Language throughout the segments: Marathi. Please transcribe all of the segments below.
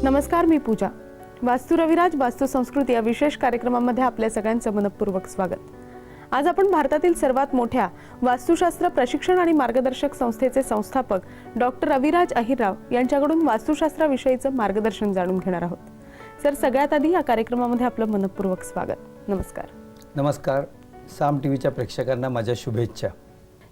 नमस्कार, मी पूजा. वास्तू रविराज वास्तू संस्कृती या विशेष कार्यक्रमामध्ये आपल्या सगळ्यांचं मनपूर्वक स्वागत. आज आपण भारतातील सर्वात मोठ्या वास्तुशास्त्र प्रशिक्षण आणि मार्गदर्शक संस्थेचे संस्थापक डॉक्टर रविराज अहिरराव यांच्याकडून वास्तुशास्त्राविषयीचं मार्गदर्शन जाणून घेणार आहोत. सर, सगळ्यात आधी या कार्यक्रमामध्ये आपलं मनपूर्वक स्वागत. नमस्कार. नमस्कार. साम टीव्हीच्या प्रेक्षकांना माझ्या शुभेच्छा.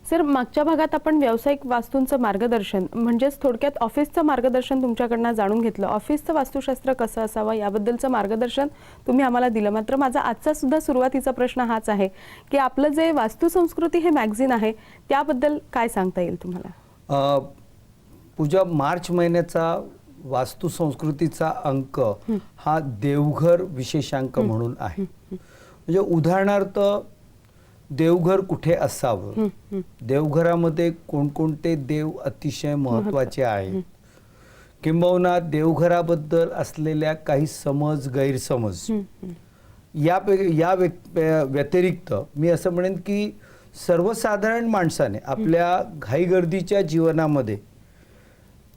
सर, मागच्या भागात आपण व्यावसायिक वास्तूंचं मार्गदर्शन म्हणजेच थोडक्यात ऑफिसचं मार्गदर्शन तुमच्याकडनं जाणून घेतलं. ऑफिसचं वास्तुशास्त्र कसं असावं याबद्दलचं मार्गदर्शन तुम्ही आम्हाला दिलं. मात्र माझा आजचा सुद्धा सुरुवातीचा प्रश्न हाच आहे की आपलं जे वास्तू संस्कृती हे मॅगझिन आहे त्याबद्दल काय सांगता येईल तुम्हाला? पूजा, मार्च महिन्याचा वास्तू संस्कृतीचा अंक हा देवघर विशेषांक म्हणून आहे. म्हणजे उदाहरणार्थ देवघर कुठे असावं, देवघरामध्ये कोणकोणते देव अतिशय महत्त्वाचे आहेत, किंबहुना देवघराबद्दल असलेल्या काही समज गैरसमज या व्यतिरिक्त मी असं म्हणेन की सर्वसाधारण माणसाने आपल्या घाईगर्दीच्या जीवनामध्ये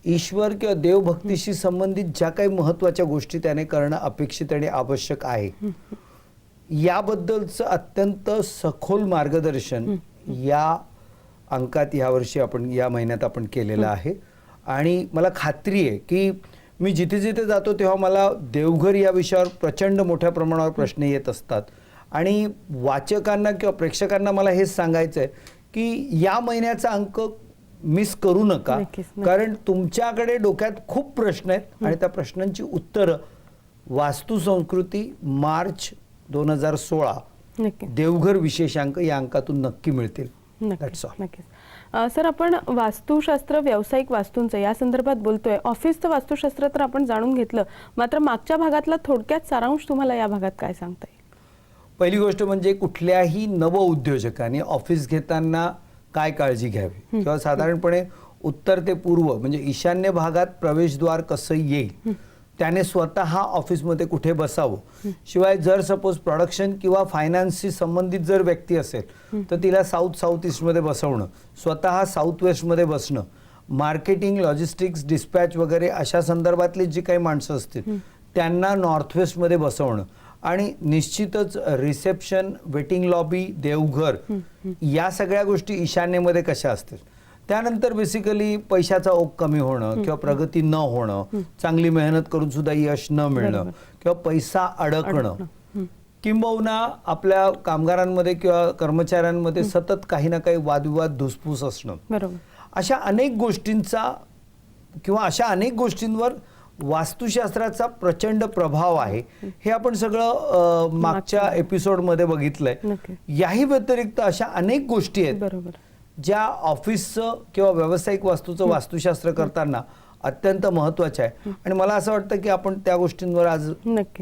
ईश्वर किंवा देवभक्तीशी संबंधित ज्या काही महत्त्वाच्या गोष्टी त्याने करणं अपेक्षित आणि आवश्यक आहे याबद्दलचं अत्यंत सखोल मार्गदर्शन या अंकात यावर्षी आपण या महिन्यात आपण केलेलं आहे. आणि मला खात्री आहे की मी जिथे जिथे जातो तेव्हा मला देवघर या विषयावर प्रचंड मोठ्या प्रमाणावर प्रश्न येत असतात. आणि वाचकांना किंवा प्रेक्षकांना मला हेच सांगायचं आहे की या महिन्याचा अंक मिस करू नका. कारण तुमच्याकडे डोक्यात खूप प्रश्न आहेत आणि त्या प्रश्नांची उत्तरं वास्तू संस्कृती मार्च 2016 देवघर विशेषांक या अंकातून नक्की मिळतील. सर, आपण वास्तुशास्त्र व्यावसायिक वास्तूंचं या संदर्भात बोलतोय. ऑफिसचं वास्तुशास्त्र तर आपण जाणून घेतलं, मात्र मागच्या भागातला थोडक्यात सारांश तुम्हाला या भागात काय सांगता येईल? पहिली गोष्ट म्हणजे कुठल्याही नवउद्योजकाने ऑफिस घेताना काय काळजी घ्यावी किंवा साधारणपणे उत्तर ते पूर्व म्हणजे ईशान्य भागात प्रवेशद्वार कसं येईल, त्याने स्वतः ऑफिसमध्ये कुठे बसावं. शिवाय जर सपोज प्रोडक्शन किंवा फायनान्सशी संबंधित जर व्यक्ती असेल तर तिला साऊथ ईस्टमध्ये बसवणं, स्वतः साऊथ वेस्टमध्ये बसणं, मार्केटिंग, लॉजिस्टिक्स, डिस्पॅच वगैरे अशा संदर्भातली जी काही माणसं असतील त्यांना नॉर्थ वेस्टमध्ये बसवणं, आणि निश्चितच रिसेप्शन, वेटिंग लॉबी, देवघर या सगळ्या गोष्टी ईशान्येमध्ये कशा असतील. त्यानंतर बेसिकली पैशाचा ओघ कमी होणं किंवा प्रगती न होणं, चांगली मेहनत करून सुद्धा यश न मिळणं किंवा पैसा अडकणं, किंबहुना आपल्या कामगारांमध्ये किंवा कर्मचाऱ्यांमध्ये सतत काही ना काही वादविवाद, धुसफूस असणं, अशा अनेक गोष्टींचा किंवा अशा अनेक गोष्टींवर वास्तुशास्त्राचा प्रचंड प्रभाव आहे. हे आपण सगळं मागच्या एपिसोडमध्ये बघितलंय. याही व्यतिरिक्त अशा अनेक गोष्टी आहेत ज्या ऑफिसचं किंवा व्यावसायिक वास्तूचं वास्तुशास्त्र करताना अत्यंत महत्त्वाचं आहे. आणि मला असं वाटतं की आपण त्या गोष्टींवर आज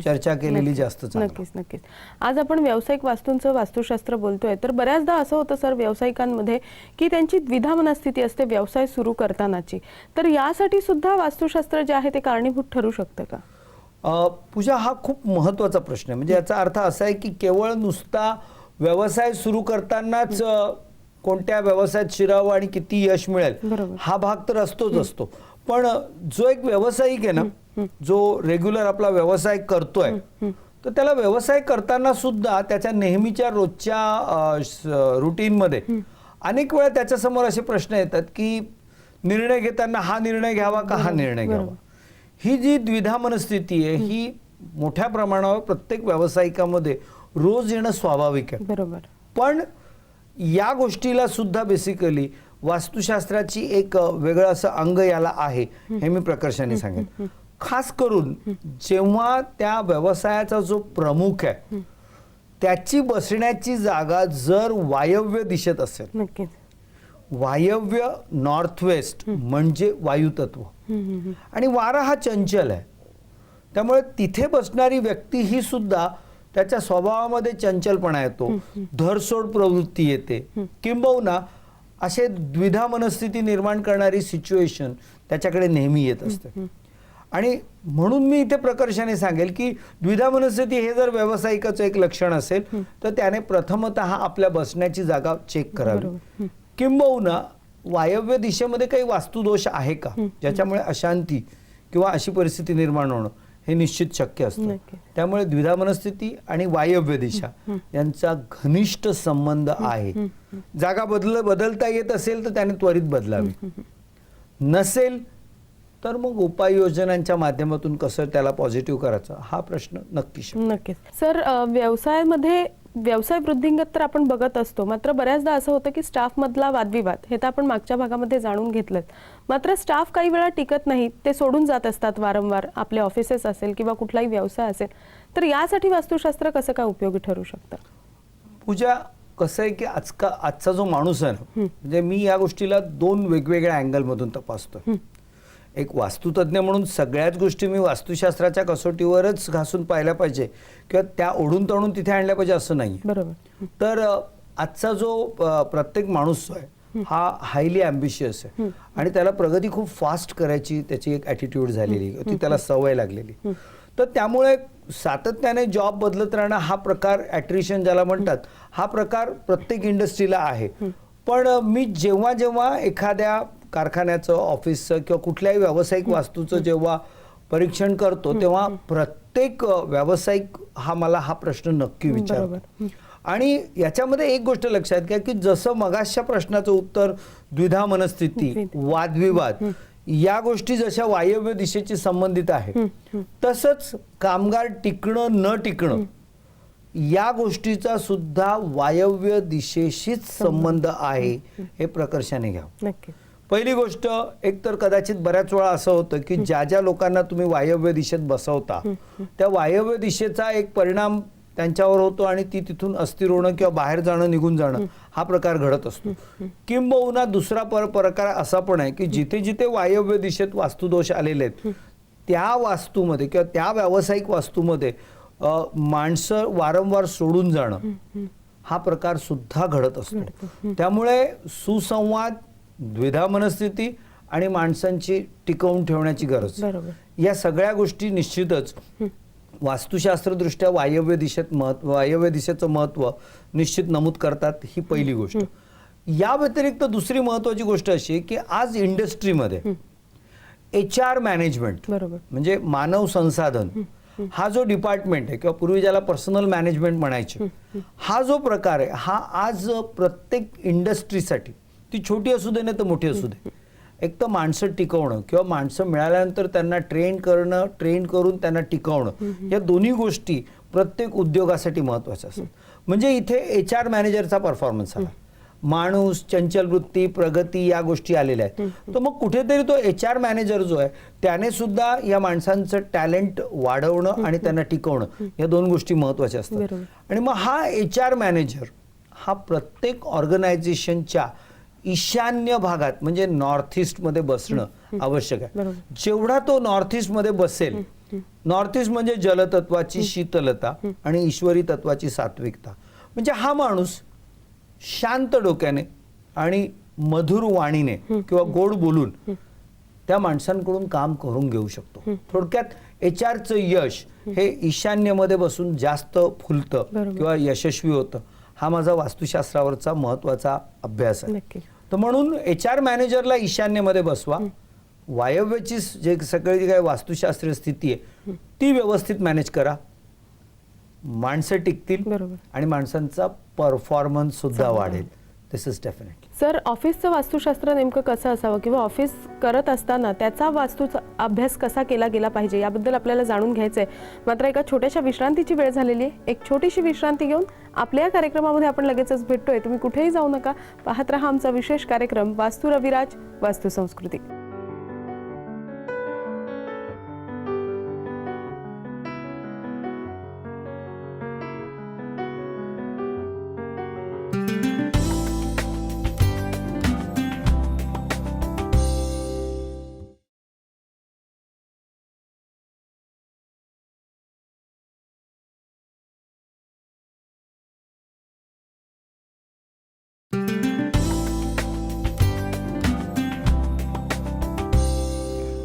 चर्चा केलेली जास्त चांगली. नक्कीच. आज आपण व्यावसायिक वास्तूंचं वास्तुशास्त्र बोलतोय, तर बऱ्याचदा असं होतं सर व्यावसायिकांमध्ये की त्यांची द्विधा मनस्थिती असते व्यवसाय सुरू करतानाची. तर यासाठी सुद्धा वास्तुशास्त्र जे आहे ते कारणीभूत ठरू शकतं का? पूजा, हा खूप महत्त्वाचा प्रश्न आहे. म्हणजे याचा अर्थ असा आहे की केवळ नुसता व्यवसाय सुरू करतानाच कोणत्या व्यवसायात शिरावं आणि किती यश मिळेल हा भाग तर असतो. पण जो एक व्यावसायिक आहे ना, जो रेग्युलर आपला व्यवसाय करतोय, तर त्याला व्यवसाय करताना सुद्धा त्याच्या नेहमीच्या रोजच्या रुटीनमध्ये अनेक वेळा त्याच्यासमोर असे प्रश्न येतात की निर्णय घेताना हा निर्णय घ्यावा का हा निर्णय घ्यावा. ही जी द्विधा मनस्थिती आहे ही मोठ्या प्रमाणावर प्रत्येक व्यावसायिकामध्ये रोज येणं स्वाभाविक आहे. पण या गोष्टीला सुद्धा बेसिकली वास्तुशास्त्राची एक वेगळं असं अंग याला आहे, हे मी प्रकर्षाने सांगेन. खास करून जेव्हा त्या व्यवसायाचा जो प्रमुख आहे त्याची बसण्याची जागा जर वायव्य दिशेत असेल, वायव्य नॉर्थ वेस्ट म्हणजे वायुतत्व, आणि वारा हा चंचल आहे, त्यामुळे तिथे बसणारी व्यक्ती ही सुद्धा त्याच्या स्वभावामध्ये चंचलपणा येतो, धरसोड प्रवृत्ती येते, किंबहुना असे द्विधा मनस्थिती निर्माण करणारी सिच्युएशन त्याच्याकडे नेहमी येत असते. आणि म्हणून मी इथे प्रकर्षाने सांगेल की द्विधा मनस्थिती हे जर व्यावसायिकाचं एक लक्षण असेल तर त्याने प्रथमतः आपल्या बसण्याची जागा चेक करावी, किंबहुना वायव्य दिशेमध्ये काही वास्तुदोष आहे का ज्याच्यामुळे अशांती किंवा अशी परिस्थिती निर्माण होणं हे निश्चित शक्य असतं. नक्की. त्यामुळे द्विधा मनस्थिती आणि वायव्य दिशा यांचा घनिष्ठ संबंध आहे. जागा बदलता येत असेल तर त्याने त्वरित बदलावी, नसेल तर मग उपाययोजनांच्या माध्यमातून कसं त्याला पॉझिटिव्ह करायचं हा प्रश्न नक्कीच. नक्कीच सर, व्यवसायामध्ये व्यवसाय वृद्धिंगत तर आपण बघत असतो, मात्र बऱ्याचदा असं होतं की स्टाफ मधला वादविवाद हे तर आपण मागच्या भागामध्ये जाणून घेतलं, मात्र स्टाफ काही वेळा टिकत नाही, ते सोडून जात असतात वारंवार, आपले ऑफिसेस असेल किंवा कुठलाही व्यवसाय असेल, तर यासाठी वास्तुशास्त्र कसं काय उपयोगी ठरू शकतं? पूजा, कसं आहे की आजचा जो माणूस आहे ना, म्हणजे मी या गोष्टीला दोन वेगवेगळ्या अँगलमधून तपासतो. एक वास्तुतज्ञ म्हणून सगळ्याच गोष्टी मी वास्तुशास्त्राच्या कसोटीवरच घासून पाहिल्या पाहिजे किंवा त्या ओढून तळून तिथे आणल्या पाहिजे असं नाही. बरोबर. तर आजचा जो प्रत्येक माणूस आहे हा हायली ॲम्बिशियस आहे आणि त्याला प्रगती खूप फास्ट करायची त्याची एक ॲटिट्यूड झालेली, ती त्याला सवय लागलेली. तर त्यामुळे सातत्याने जॉब बदलत राहणं हा प्रकार, ॲट्रिशन ज्याला म्हणतात, हा प्रकार प्रत्येक इंडस्ट्रीला आहे. पण मी जेव्हा जेव्हा एखाद्या कारखान्याचं, ऑफिसचं किंवा कुठल्याही व्यावसायिक वास्तूचं जेव्हा परीक्षण करतो तेव्हा प्रत्येक व्यावसायिक मला हा प्रश्न नक्की विचारतो. आणि याच्यामध्ये एक गोष्ट लक्षात घ्या की जसं मगाशच्या प्रश्नाचं उत्तर द्विधा मनस्थिती, वादविवाद या गोष्टी जशा वायव्य दिशेशी संबंधित आहे, तसंच कामगार टिकणं न टिकणं या गोष्टीचा सुद्धा वायव्य दिशेशीच संबंध आहे, हे प्रकर्षाने घ्या. नक्की. पहिली गोष्ट, एक तर कदाचित बऱ्याच वेळा असं होतं की ज्या ज्या लोकांना तुम्ही वायव्य दिशेत बसवता त्या वायव्य दिशेचा एक परिणाम त्यांच्यावर होतो आणि ती तिथून अस्थिर होणं किंवा बाहेर जाणं, निघून जाणं हा प्रकार घडत असतो. किंबहुना दुसरा प्रकार असा पण आहे की जिथे जिथे वायव्य दिशेत वास्तुदोष आलेले आहेत त्या वास्तूमध्ये किंवा त्या व्यावसायिक वास्तूमध्ये माणसं वारंवार सोडून जाणं हा प्रकार सुद्धा घडत असतो. त्यामुळे सुसंवाद, द्विधा मनस्थिती आणि माणसांची टिकवून ठेवण्याची गरज, या सगळ्या गोष्टी निश्चितच वास्तुशास्त्रदृष्ट्या वायव्य दिशेचं महत्त्व निश्चित नमूद करतात. ही पहिली गोष्ट. या व्यतिरिक्त दुसरी महत्त्वाची गोष्ट अशी आहे की आज इंडस्ट्रीमध्ये HR मॅनेजमेंट म्हणजे मानव संसाधन हा जो डिपार्टमेंट आहे किंवा पूर्वी ज्याला पर्सनल मॅनेजमेंट म्हणायचे, हा जो प्रकार आहे हा आज प्रत्येक इंडस्ट्रीसाठी, ती छोटी असू दे नाही तर मोठी असू दे, एक तर माणसं टिकवणं किंवा माणसं मिळाल्यानंतर त्यांना ट्रेन करून त्यांना टिकवणं, या दोन्ही गोष्टी प्रत्येक उद्योगासाठी महत्त्वाच्या असतात. म्हणजे इथे HR मॅनेजरचा परफॉर्मन्स आला, माणूस, चंचल वृत्ती, प्रगती या गोष्टी आलेल्या आहेत. तर मग कुठेतरी तो HR मॅनेजर जो आहे त्याने सुद्धा या माणसांचं टॅलेंट वाढवणं आणि त्यांना टिकवणं या दोन गोष्टी महत्त्वाच्या असतात. आणि मग हा HR मॅनेजर हा प्रत्येक ऑर्गनायझेशनच्या ईशान्य भागात म्हणजे नॉर्थ ईस्ट मध्ये बसणं आवश्यक आहे. जेवढा तो नॉर्थ ईस्ट मध्ये बसेल, नॉर्थ ईस्ट म्हणजे जलतत्वाची शीतलता आणि ईश्वरी तत्वाची सात्विकता, म्हणजे हा माणूस शांत डोक्याने आणि मधुर वाणीने किंवा गोड बोलून त्या माणसांकडून काम करून घेऊ शकतो. थोडक्यात HRचं यश हे ईशान्यमध्ये बसून जास्त फुलतं किंवा यशस्वी होतं. हा माझा वास्तुशास्त्रावरचा महत्वाचा अभ्यास आहे. तर म्हणून HR मॅनेजरला ईशान्यमध्ये बसवा, वायव्यची जे सगळी काही वास्तुशास्त्रीय स्थिती आहे ती व्यवस्थित मॅनेज करा, माणसं टिकतील आणि माणसांचा परफॉर्मन्स सुद्धा वाढेल. दिस इज डेफिनेटली. सर, ऑफिसचं वास्तुशास्त्र नेमकं कसं असावं किंवा ऑफिस करत असताना त्याचा वास्तूचा अभ्यास कसा केला गेला पाहिजे याबद्दल आपल्याला जाणून घ्यायचंय. मात्र एका छोट्याशा विश्रांतीची वेळ झालेली आहे. एक छोटीशी विश्रांती घेऊन आपल्या या कार्यक्रमामध्ये आपण लगेचच भेटतोय. तुम्ही कुठेही जाऊ नका, पाहत रहा आमचा विशेष कार्यक्रम वास्तू रविराज वास्तू संस्कृती.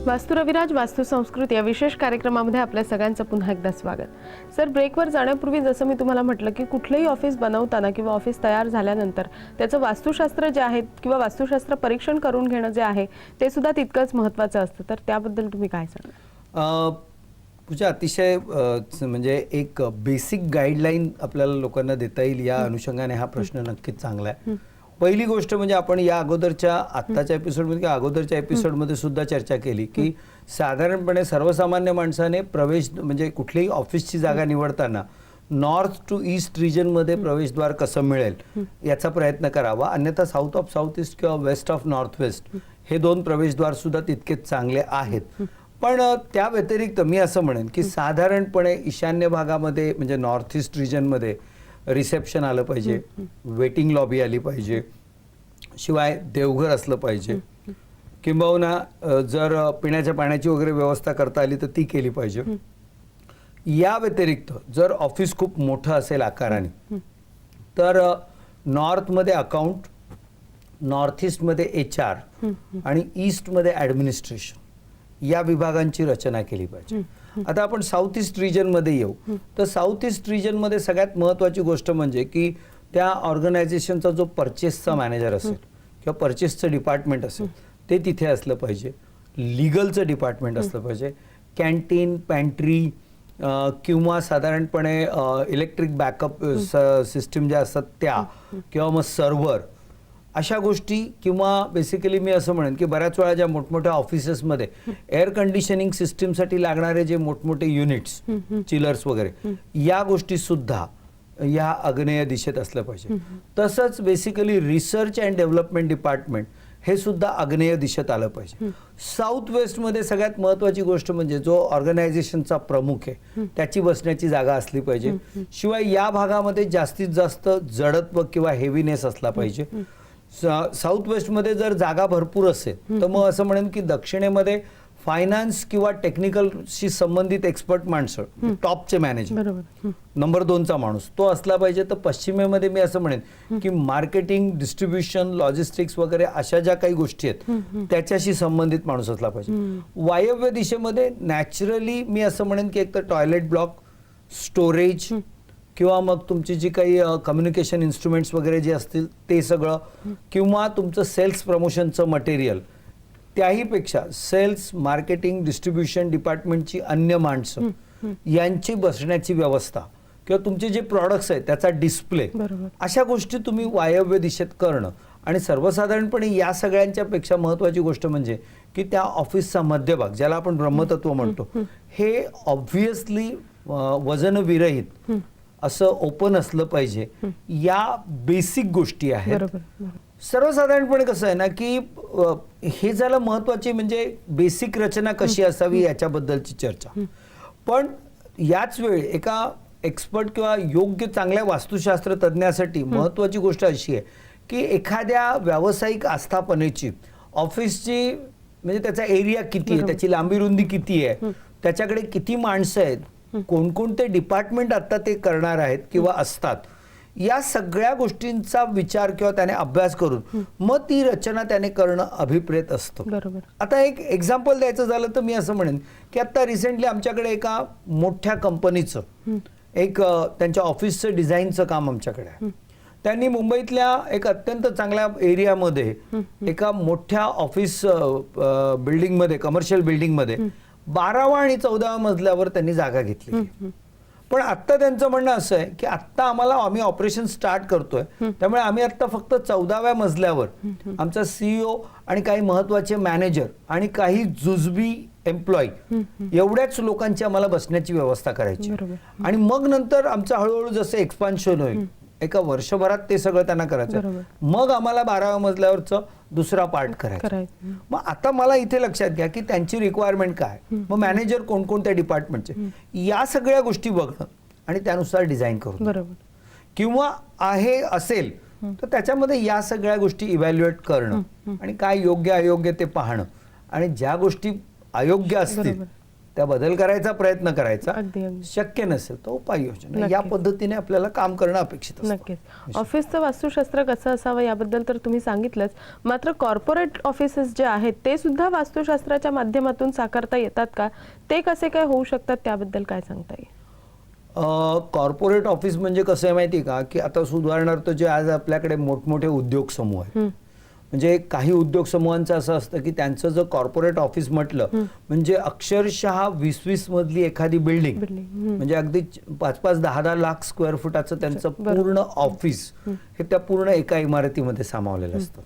वास्तू रविराज वास्तू संस्कृती या विशेष कार्यक्रमामध्ये आपल्या सगळ्यांचं पुन्हा एकदा स्वागत. सर, ब्रेकवर जाण्यापूर्वी जसं मी तुम्हाला म्हटलं की कुठलंही ऑफिस बनवताना किंवा ऑफिस तयार झाल्यानंतर त्याचं वास्तुशास्त्र जे आहे किंवा वास्तुशास्त्र परीक्षण करून घेणं जे आहे ते सुद्धा तितकंच महत्त्वाचं असतं. तर त्याबद्दल तुम्ही काय सांगाल? पूजा, अतिशय म्हणजे एक बेसिक गाईडलाईन आपल्याला लोकांना देता येईल या अनुषंगाने हा प्रश्न नक्कीच चांगला आहे. पहिली गोष्ट म्हणजे आपण या अगोदरच्या आत्ताच्या एपिसोडमध्ये किंवा अगोदरच्या एपिसोडमध्ये सुद्धा चर्चा केली की साधारणपणे सर्वसामान्य माणसाने प्रवेश म्हणजे कुठलीही ऑफिसची जागा निवडताना नॉर्थ टू ईस्ट रिजनमध्ये प्रवेशद्वार कसं मिळेल याचा प्रयत्न करावा. अन्यथा साऊथ ऑफ साऊथ ईस्ट किंवा वेस्ट ऑफ नॉर्थ वेस्ट हे दोन प्रवेशद्वार सुद्धा तितकेच चांगले आहेत. पण त्या व्यतिरिक्त मी असं म्हणेन की साधारणपणे ईशान्य भागामध्ये म्हणजे नॉर्थ ईस्ट रिजनमध्ये रिसेप्शन आलं पाहिजे, वेटिंग लॉबी आली पाहिजे, शिवाय देवघर असलं पाहिजे, किंबहुना जर पिण्याच्या पाण्याची वगैरे व्यवस्था करता आली तर ती केली पाहिजे. या व्यतिरिक्त जर ऑफिस खूप मोठं असेल आकाराने तर नॉर्थमध्ये अकाउंट, नॉर्थ ईस्टमध्ये HR आणि ईस्टमध्ये ॲडमिनिस्ट्रेशन या विभागांची रचना केली पाहिजे. आता आपण साऊथ ईस्ट रिजनमध्ये येऊ तर साऊथ ईस्ट रिजनमध्ये सगळ्यात महत्त्वाची गोष्ट म्हणजे की त्या ऑर्गनायझेशनचा जो परचेसचा मॅनेजर असेल किंवा परचेसचं डिपार्टमेंट असेल ते तिथे असलं पाहिजे, लिगलचं डिपार्टमेंट असलं पाहिजे, कॅन्टीन, पॅन्ट्री किंवा साधारणपणे इलेक्ट्रिक बॅकअप सिस्टीम ज्या असतात त्या किंवा मग सर्व्हर अशा गोष्टी, किंवा बेसिकली मी असं म्हणेन की बऱ्याच वेळा ज्या मोठमोठ्या ऑफिसेसमध्ये एअर कंडिशनिंग सिस्टीमसाठी लागणारे जे मोठमोठे युनिट्स, चिलर्स वगैरे या गोष्टी सुद्धा या आग्नेय दिशेत असलं पाहिजे. तसंच basically research and development department हे सुद्धा आग्नेय दिशेत आलं पाहिजे. साऊथ वेस्टमध्ये सगळ्यात महत्त्वाची गोष्ट म्हणजे जो ऑर्गनायझेशनचा प्रमुख आहे त्याची बसण्याची जागा असली पाहिजे. शिवाय या भागामध्ये जास्तीत जास्त जडत्व किंवा हेवीनेस असला पाहिजे. साऊथ वेस्टमध्ये जर जागा भरपूर असेल तर मग असं म्हणेन की दक्षिणेमध्ये फायनान्स किंवा टेक्निकलशी संबंधित एक्सपर्ट माणसं, टॉपचे मॅनेजर, नंबर 2चा माणूस तो असला पाहिजे. तर पश्चिमेमध्ये मी असं म्हणेन की मार्केटिंग, डिस्ट्रीब्युशन, लॉजिस्टिक्स वगैरे अशा ज्या काही गोष्टी आहेत त्याच्याशी संबंधित माणूस असला पाहिजे. वायव्य दिशेमध्ये नॅचरली मी असं म्हणेन की एक तर टॉयलेट ब्लॉक, स्टोरेज किंवा मग तुमची जी काही कम्युनिकेशन इन्स्ट्रुमेंट्स वगैरे जे असतील ते सगळं, किंवा तुमचं सेल्स प्रमोशनचं मटेरियल, त्याहीपेक्षा सेल्स, मार्केटिंग, डिस्ट्रीब्युशन डिपार्टमेंटची अन्य माणसं यांची बसण्याची व्यवस्था किंवा तुमचे जे प्रॉडक्ट्स आहेत त्याचा डिस्प्ले, अशा गोष्टी तुम्ही वायव्य दिशेत करणं. आणि सर्वसाधारणपणे या सगळ्यांच्या पेक्षा महत्त्वाची गोष्ट म्हणजे की त्या ऑफिसचा मध्यभाग ज्याला आपण ब्रह्मतत्व म्हणतो हे ऑब्व्हियसली वजनविरहित असं ओपन असलं पाहिजे. या बेसिक गोष्टी आहेत. सर्वसाधारणपणे कसं आहे ना की हे झालं महत्वाचे म्हणजे बेसिक रचना कशी असावी याच्याबद्दलची चर्चा. पण याच वेळी एका एक्सपर्ट किंवा योग्य चांगल्या वास्तुशास्त्र तज्ज्ञासाठी महत्वाची गोष्ट अशी आहे की एखाद्या व्यावसायिक आस्थापनेची ऑफिसची म्हणजे त्याचा एरिया किती आहे, त्याची लांबी रुंदी किती आहे, त्याच्याकडे किती माणसं आहेत, कोणकोणते डिपार्टमेंट आता ते करणार आहेत किंवा असतात, या सगळ्या गोष्टींचा विचार किंवा त्याने अभ्यास करून मग ती रचना त्याने करणं अभिप्रेत असतं. आता एक एक्झाम्पल द्यायचं झालं तर मी असं म्हणेन की आता रिसेंटली आमच्याकडे एका मोठ्या कंपनीचं एक त्यांच्या ऑफिसचं डिझाईनचं काम आमच्याकडे आहे. त्यांनी मुंबईतल्या एक अत्यंत चांगल्या एरियामध्ये एका मोठ्या ऑफिस बिल्डिंगमध्ये, कमर्शियल बिल्डिंगमध्ये 12व्या आणि 14व्या मजल्यावर त्यांनी जागा घेतली. पण आत्ता त्यांचं म्हणणं असं आहे की आत्ता आम्ही ऑपरेशन स्टार्ट करतोय, त्यामुळे आम्ही आत्ता फक्त 14व्या मजल्यावर आमचा CEO आणि काही महत्वाचे मॅनेजर आणि काही जुजबी एम्प्लॉई एवढ्याच लोकांची आम्हाला बसण्याची व्यवस्था करायची. आणि मग नंतर आमचं हळूहळू जसं एक्सपान्शन होईल एका वर्षभरात ते सगळं त्यांना करायचं, मग आम्हाला 12व्या मजल्यावरचं दुसरा पार्ट करायचा. मग आता मला इथे लक्षात घ्या की त्यांची रिक्वायरमेंट काय, मग मॅनेजर कोणकोणत्या डिपार्टमेंटचे, या सगळ्या गोष्टी बघणं आणि त्यानुसार डिझाईन करून, किंवा आहे असेल तर त्याच्यामध्ये या सगळ्या गोष्टी इव्हॅल्युएट करणं आणि काय योग्य अयोग्य ते पाहणं, आणि ज्या गोष्टी अयोग्य असतील त्या बदल करायचा प्रयत्न करायचा. अगदी अगदी शक्य नसेल तर उपाययोजना या नक्कीच. पद्धतीने आपल्याला काम करणं अपेक्षित असतं. नक्कीच. ऑफिसचं वास्तुशास्त्र कसं असावं याबद्दल तर तुम्ही सांगितलंच. मात्र कॉर्पोरेट ऑफिसेस जे आहेत ते सुद्धा वास्तुशास्त्राच्या माध्यमातून साकारता येतात का? ते कसे काय होऊ शकतात त्याबद्दल काय सांगता येईल? कॉर्पोरेट ऑफिस म्हणजे कसं आहे माहिती आहे का, की आता उदाहरणार्थ जे आज आपल्याकडे मोठमोठे उद्योग समूह आहेत, म्हणजे काही उद्योग समूहांचं असं असतं की त्यांचं जर कॉर्पोरेट ऑफिस म्हटलं म्हणजे अक्षरशः 20-20 मजली एखादी बिल्डिंग, म्हणजे अगदी 5-5, 10-10 लाख स्क्वेअर फुटाचं त्यांचं पूर्ण ऑफिस हे त्या पूर्ण एका इमारतीमध्ये सामावलेलं असतं.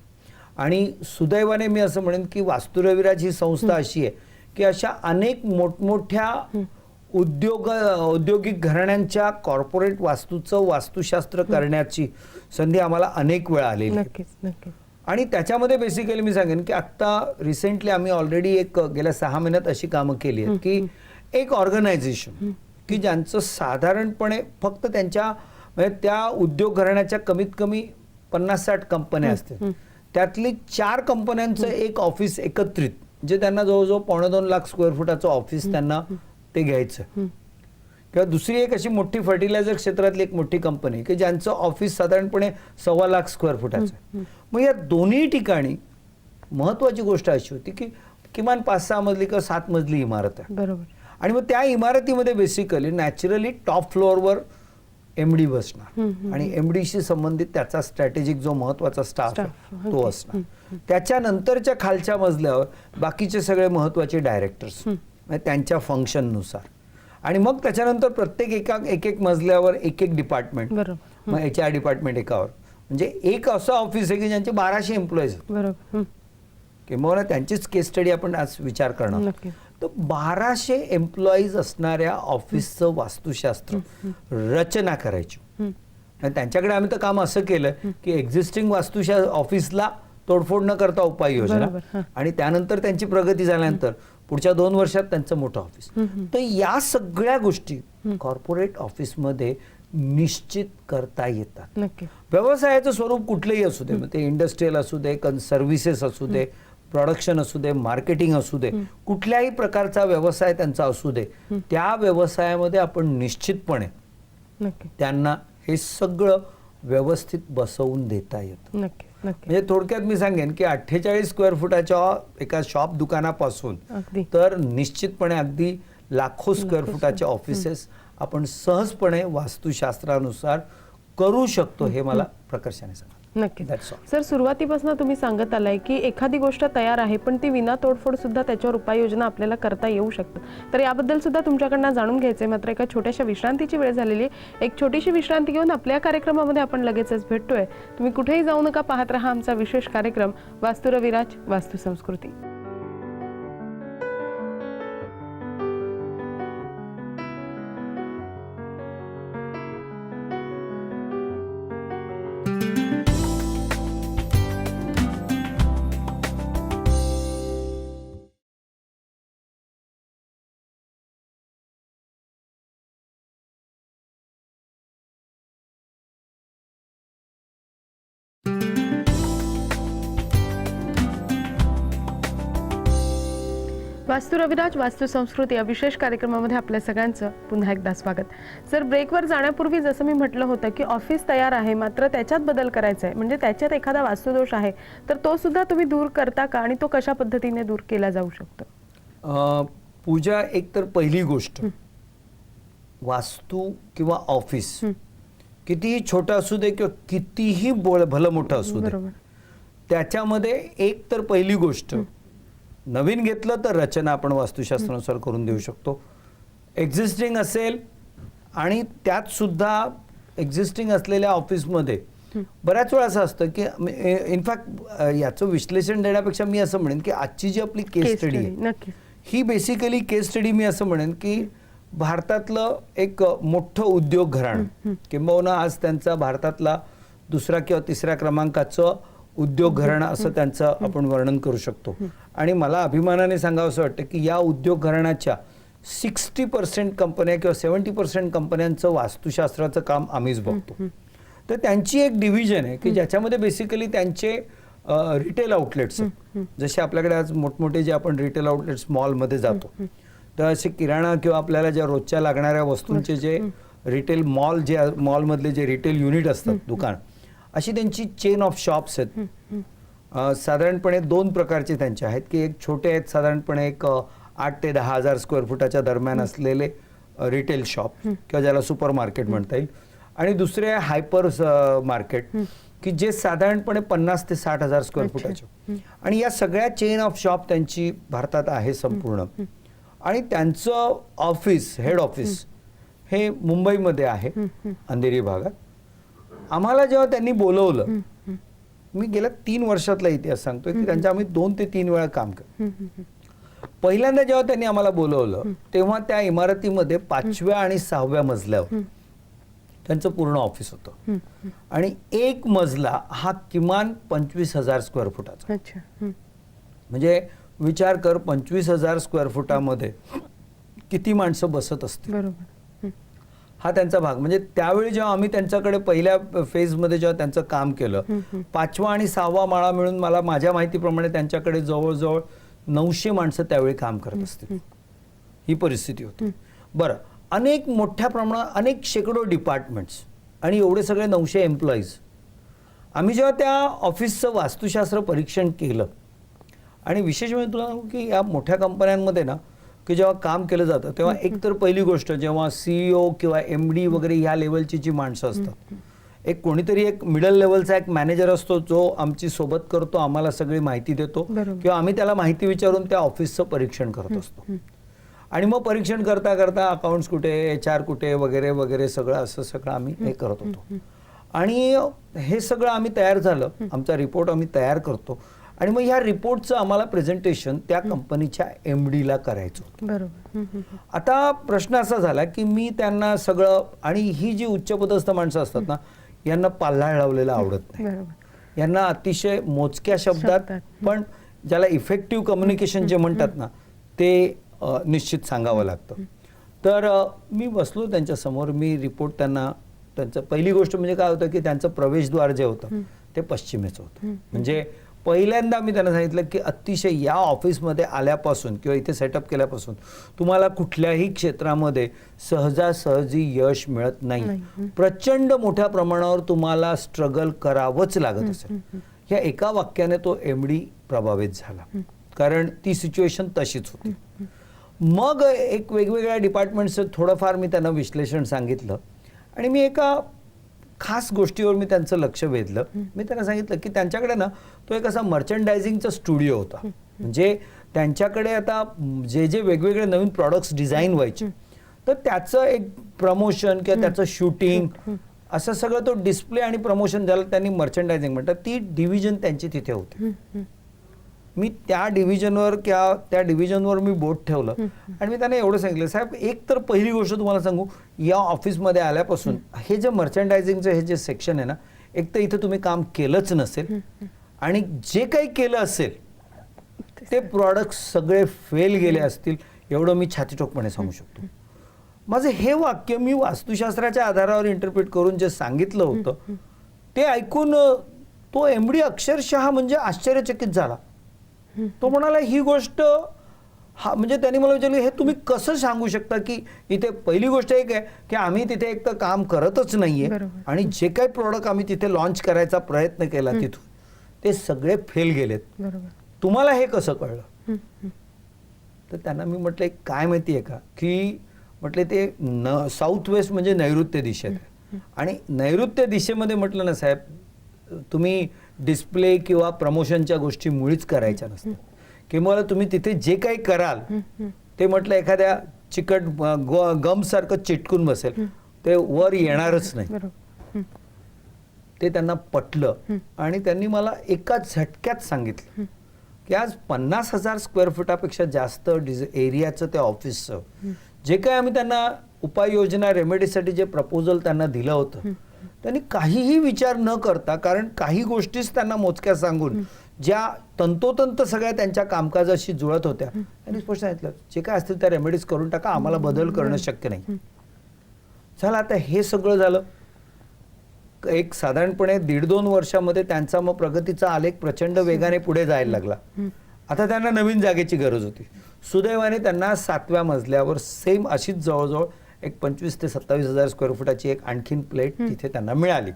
आणि सुदैवाने मी असं म्हणेन की वास्तुरविराज ही संस्था अशी आहे की अशा अनेक मोठमोठ्या औद्योगिक घराण्यांच्या कॉर्पोरेट वास्तूचं वास्तुशास्त्र करण्याची संधी आम्हाला अनेक वेळा आलेली आहे. नक्कीच नक्कीच. आणि त्याच्यामध्ये बेसिकली मी सांगेन की आत्ता रिसेंटली आम्ही ऑलरेडी गेल्या 6 महिन्यात अशी कामं केली आहेत की एक ऑर्गनायझेशन की ज्यांचं साधारणपणे फक्त त्यांच्या म्हणजे त्या उद्योग घराण्याच्या कमीत कमी 50-60 कंपन्या असतील, त्यातली 4 कंपन्यांचं एक ऑफिस एकत्रित, जे त्यांना जवळजवळ 2.25 लाख स्क्वेअर फुटाचं ऑफिस त्यांना ते घ्यायचं. किंवा दुसरी एक अशी मोठी फर्टिलायझर क्षेत्रातली एक मोठी कंपनी की ज्यांचं ऑफिस साधारणपणे 1.25 लाख स्क्वेअर फुटाचं आहे. मग या दोन्ही ठिकाणी महत्वाची गोष्ट अशी होती की किमान 5-6 मजली किंवा 7 मजली इमारत आहे. बरोबर. आणि मग त्या इमारतीमध्ये बेसिकली नॅचरली टॉप फ्लोअरवर MD बसणार आणि MDशी संबंधित त्याचा स्ट्रॅटेजिक जो महत्वाचा स्टाफ आहे तो असणार. त्याच्यानंतरच्या खालच्या मजल्यावर बाकीचे सगळे महत्वाचे डायरेक्टर्स त्यांच्या फंक्शननुसार, आणि मग त्याच्यानंतर प्रत्येक एक मजल्यावर एक डिपार्टमेंट, मग HR डिपार्टमेंट एकावर, म्हणजे एक असं ऑफिस आहे की ज्यांचे 1200 एम्प्लॉईज आहेत. बरोबर. किंवा त्यांचीच केस स्टडी आपण आज विचार करणार. तर 1200 एम्प्लॉईज असणाऱ्या ऑफिसचं वास्तुशास्त्र रचना करायची. आणि त्यांच्याकडे आम्ही तर काम असं केलं की एक्झिस्टिंग ऑफिसला तोडफोड न करता उपाययोजना, आणि त्यानंतर त्यांची प्रगती झाल्यानंतर पुढच्या 2 वर्षात त्यांचं मोठं ऑफिस. तर या सगळ्या गोष्टी कॉर्पोरेट ऑफिसमध्ये निश्चित करता येतात. व्यवसायाचं स्वरूप कुठलंही असू दे, मग ते इंडस्ट्रियल असू दे, सर्व्हिसेस असू दे, प्रोडक्शन असू दे, मार्केटिंग असू दे, कुठल्याही प्रकारचा व्यवसाय त्यांचा असू दे, त्या व्यवसायामध्ये आपण निश्चितपणे त्यांना हे सगळं व्यवस्थित बसवून देता येतं. म्हणजे थोडक्यात मी सांगेन की 48 स्क्वेअर फुटाच्या एका शॉप दुकानापासून तर निश्चितपणे अगदी लाखो स्क्वेअर फुटाच्या ऑफिसेस आपण सहजपणे वास्तुशास्त्रानुसार करू शकतो, हे मला प्रकर्षाने सांगा. नक्कीच सर, सुरुवातीपासून तुम्ही सांगत आलाय की एखादी गोष्ट तयार आहे पण ती विना तोडफोड सुद्धा त्याच्यावर उपाययोजना आपल्याला करता येऊ शकतं. तर याबद्दल सुद्धा तुमच्याकडनं जाणून घ्यायचंय. मात्र एका छोट्याशा विश्रांतीची वेळ झालेली आहे. एक छोटीशी विश्रांती घेऊन आपल्या कार्यक्रमामध्ये आपण लगेचच भेटतोय. तुम्ही कुठेही जाऊ नका, पाहत रहा आमचा विशेष कार्यक्रम वास्तुरविराज वास्तु संस्कृती. वास्तुरविराज वास्तु संस्कृती या विशेष कार्यक्रमामध्ये आपल्या सगळ्यांचं पुन्हा एकदा स्वागत. सर, ब्रेकवर जाण्यापूर्वी जसं मी म्हटलं होतं की ऑफिस तयार आहे मात्र त्याच्यात बदल करायचा आहे, म्हणजे त्याच्यात एखादा वास्तुदोष आहे तर तो सुद्धा तुम्ही दूर करता का, आणि तो कशा पद्धतीने दूर केला जाऊ शकतो? पूजा, एक तर पहिली गोष्ट, वास्तू किंवा ऑफिस कितीही छोटं असू दे किंवा कितीही भलं मोठं असू दे, त्याच्यामध्ये एक तर पहिली गोष्ट, नवीन घेतलं तर रचना आपण वास्तुशास्त्रानुसार करून देऊ शकतो. एक्झिस्टिंग असेल आणि त्यात सुद्धा एक्झिस्टिंग असलेल्या ऑफिसमध्ये बऱ्याच वेळा असं असतं की इनफॅक्ट याचं विश्लेषण देण्यापेक्षा मी असं म्हणेन की आजची जी आपली केस स्टडी आहे ही बेसिकली केस स्टडी मी असं म्हणेन की भारतातलं एक मोठं उद्योग घराणं, किंबहुना आज त्यांचा भारतातला 2रा किंवा 3ऱ्या क्रमांकाचं उद्योग घराणं असं त्यांचं आपण वर्णन करू शकतो. आणि मला अभिमानाने सांगावं असं वाटतं की या उद्योग घराण्याच्या 60% कंपन्या किंवा 70% कंपन्यांचं वास्तुशास्त्राचं काम आम्हीच बघतो. तर त्यांची एक डिव्हिजन आहे की ज्याच्यामध्ये बेसिकली त्यांचे रिटेल आउटलेट्स, जसे आपल्याकडे आज मोठमोठे जे आपण रिटेल आउटलेट्स मॉलमध्ये जातो, तर असे किराणा किंवा आपल्याला ज्या रोजच्या लागणाऱ्या वस्तूंचे जे रिटेल मॉल जे मॉलमधले जे रिटेल युनिट असतात दुकान, अशी त्यांची चेन ऑफ शॉप्स आहेत. साधारणपणे 2 प्रकारचे त्यांचे आहेत की एक छोटे आहेत, साधारणपणे एक 8 ते 10 हजार स्क्वेअर फुटाच्या दरम्यान असलेले रिटेल शॉप किंवा ज्याला सुपर मार्केट म्हणता येईल, आणि दुसरे आहे हायपर मार्केट की जे साधारणपणे 50 ते 60 हजार स्क्वेअर फुटाचे. आणि या सगळ्या चेन ऑफ शॉप त्यांची भारतात आहे संपूर्ण. आणि त्यांचं ऑफिस, हेड ऑफिस हे मुंबईमध्ये आहे, अंधेरी भागात. आम्हाला जेव्हा त्यांनी बोलवलं, मी गेल्या 3 वर्षातला इतिहास सांगतोय की त्यांच्या आम्ही 2 ते 3 वेळा काम केलं. पहिल्यांदा जेव्हा त्यांनी आम्हाला बोलवलं तेव्हा त्या इमारतीमध्ये 5व्या आणि 6व्या मजल्यावर त्यांचं पूर्ण ऑफिस होतं. आणि एक मजला हा किमान 25,000 स्क्वेअर फुटाचा. म्हणजे विचार कर, 25,000 स्क्वेअर फुटामध्ये किती माणसं बसत असतील. हा त्यांचा भाग. म्हणजे त्यावेळी जेव्हा आम्ही त्यांच्याकडे पहिल्या फेजमध्ये जेव्हा त्यांचं काम केलं, 5वा आणि 6वा माळा मिळून मला माझ्या माहितीप्रमाणे त्यांच्याकडे जवळजवळ 900 माणसं त्यावेळी काम करत असतील. ही परिस्थिती होती. बरं, अनेक मोठ्या प्रमाणात अनेक शेकडो डिपार्टमेंट्स आणि एवढे सगळे 900 एम्प्लॉईज. आम्ही जेव्हा त्या ऑफिसचं वास्तुशास्त्र परीक्षण केलं, आणि विशेष म्हणजे तुला सांगू की या मोठ्या कंपन्यांमध्ये ना की जेव्हा काम केलं जातं तेव्हा एकतर पहिली गोष्ट, जेव्हा CEO किंवा MD वगैरे ह्या लेवलची जी माणसं असतात, एक कोणीतरी एक मिडल लेवलचा एक मॅनेजर असतो जो आमची सोबत करतो, आम्हाला सगळी माहिती देतो किंवा आम्ही त्याला माहिती विचारून त्या ऑफिसचं परीक्षण करत असतो. आणि मग परीक्षण करता करता अकाउंट्स कुठे, HR कुठे वगैरे वगैरे सगळं असं सगळं आम्ही हे करत होतो. आणि हे सगळं आम्ही तयार झालं, आमचा रिपोर्ट आम्ही तयार करतो, आणि मग ह्या रिपोर्टचं आम्हाला प्रेझेंटेशन त्या कंपनीच्या MDला करायचं होतं. बरोबर. आता प्रश्न असा झाला की मी त्यांना सगळं, आणि ही जी उच्चपदस्थ माणसं असतात ना, यांना पाल्हाळ लावलेलं आवडत नाही. यांना अतिशय मोजक्या शब्दात पण ज्याला इफेक्टिव्ह कम्युनिकेशन जे म्हणतात ना, ते निश्चित सांगावं लागतं. तर मी बसलो त्यांच्यासमोर, मी रिपोर्ट त्यांना, त्यांचं पहिली गोष्ट म्हणजे काय होतं की त्यांचं प्रवेशद्वार जे होतं ते पश्चिमेचं होतं. म्हणजे पहिल्यांदा मी त्यांना सांगितलं की अतिशय या ऑफिसमध्ये आल्यापासून किंवा इथे सेटअप केल्यापासून तुम्हाला कुठल्याही क्षेत्रामध्ये सहजासहजी यश मिळत नाही. प्रचंड मोठ्या प्रमाणावर तुम्हाला स्ट्रगल करावंच लागत असेल. ह्या एका वाक्याने तो MD प्रभावित झाला, कारण ती सिच्युएशन तशीच होती. मग एक वेगवेगळ्या डिपार्टमेंटचं थोडंफार मी त्यांना विश्लेषण सांगितलं, आणि मी एका खास गोष्टीवर मी त्यांचं लक्ष वेधलं. मी त्यांना सांगितलं की त्यांच्याकडे ना तो एक असा मर्चंडायझिंगचा स्टुडिओ होता. म्हणजे त्यांच्याकडे आता जे जे वेगवेगळे नवीन प्रॉडक्ट्स डिझाईन व्हायचे, तर त्याचं एक प्रमोशन किंवा त्याचं शूटिंग असं सगळं, तो डिस्प्ले आणि प्रमोशन, ज्याला त्यांनी मर्चंडायझिंग म्हणतात, ती डिव्हिजन त्यांची तिथे होती. मी त्या डिव्हिजनवर मी बोट ठेवलं आणि मी त्यांना एवढं सांगितलं, साहेब एक तर पहिली गोष्ट तुम्हाला सांगू, या ऑफिसमध्ये आल्यापासून हे जे मर्चंडायझिंगचं हे जे सेक्शन आहे ना, एक तर इथं तुम्ही काम केलंच नसेल, आणि जे काही केलं असेल ते प्रॉडक्ट सगळे फेल गेले असतील, एवढं मी छातीठोकपणे सांगू शकतो. माझं हे वाक्य मी वास्तुशास्त्राच्या आधारावर इंटरप्रिट करून जे सांगितलं होतं ते ऐकून तो MD अक्षरशः म्हणजे आश्चर्यचकित झाला. तो म्हणाला, ही गोष्ट हा, म्हणजे त्यांनी मला विचारलं, हे तुम्ही कसं सांगू शकता की इथे पहिली गोष्ट एक आहे की आम्ही तिथे एक तर काम करतच नाहीये, आणि जे काही प्रोडक्ट आम्ही तिथे लॉन्च करायचा प्रयत्न केला तिथून ते सगळे फेल गेलेत, तुम्हाला हे कसं कळलं? तर त्यांना मी म्हटलं, काय माहिती आहे का, की म्हटले ते साऊथ वेस्ट म्हणजे नैऋत्य दिशेत आहे, आणि नैऋत्य दिशेमध्ये म्हटलं ना साहेब, तुम्ही डिस्प्ले किंवा प्रमोशनच्या गोष्टी मुळीच करायच्या नसतात, किंवा तुम्ही तिथे जे काही कराल ते म्हटलं एखाद्या चिकट गम सारखं चिटकून बसेल, ते वर येणारच नाही. ते त्यांना पटलं, आणि त्यांनी मला एका झटक्यात सांगितलं की आज 50,000 स्क्वेअर फुटापेक्षा जास्त एरियाचं त्या ऑफिसचं जे काही आम्ही त्यांना उपाययोजना रेमेडीसाठी जे प्रपोजल त्यांना दिलं होतं, त्यांनी काहीही विचार न करता, कारण काही गोष्टीच त्यांना मोजक्या सांगून ज्या तंतोतंत सगळ्या त्यांच्या कामकाजाशी जुळत होत्या, त्यांनी स्पष्ट सांगितलं, जे काय असतील त्या रेमेडीज करून टाका, आम्हाला बदल करणं शक्य नाही. झालं. आता हे सगळं झालं. एक साधारणपणे 1.5-2 वर्षामध्ये त्यांचा मग प्रगतीचा आलेख प्रचंड वेगाने पुढे जायला लागला, आता त्यांना नवीन जागेची गरज होती. सुदैवाने त्यांना 7व्या मजल्यावर सेम अशीच जवळजवळ एक 25,000 ते 27,000 स्क्वेअर फुटाची एक आणखीन प्लेट तिथे त्यांना मिळाली.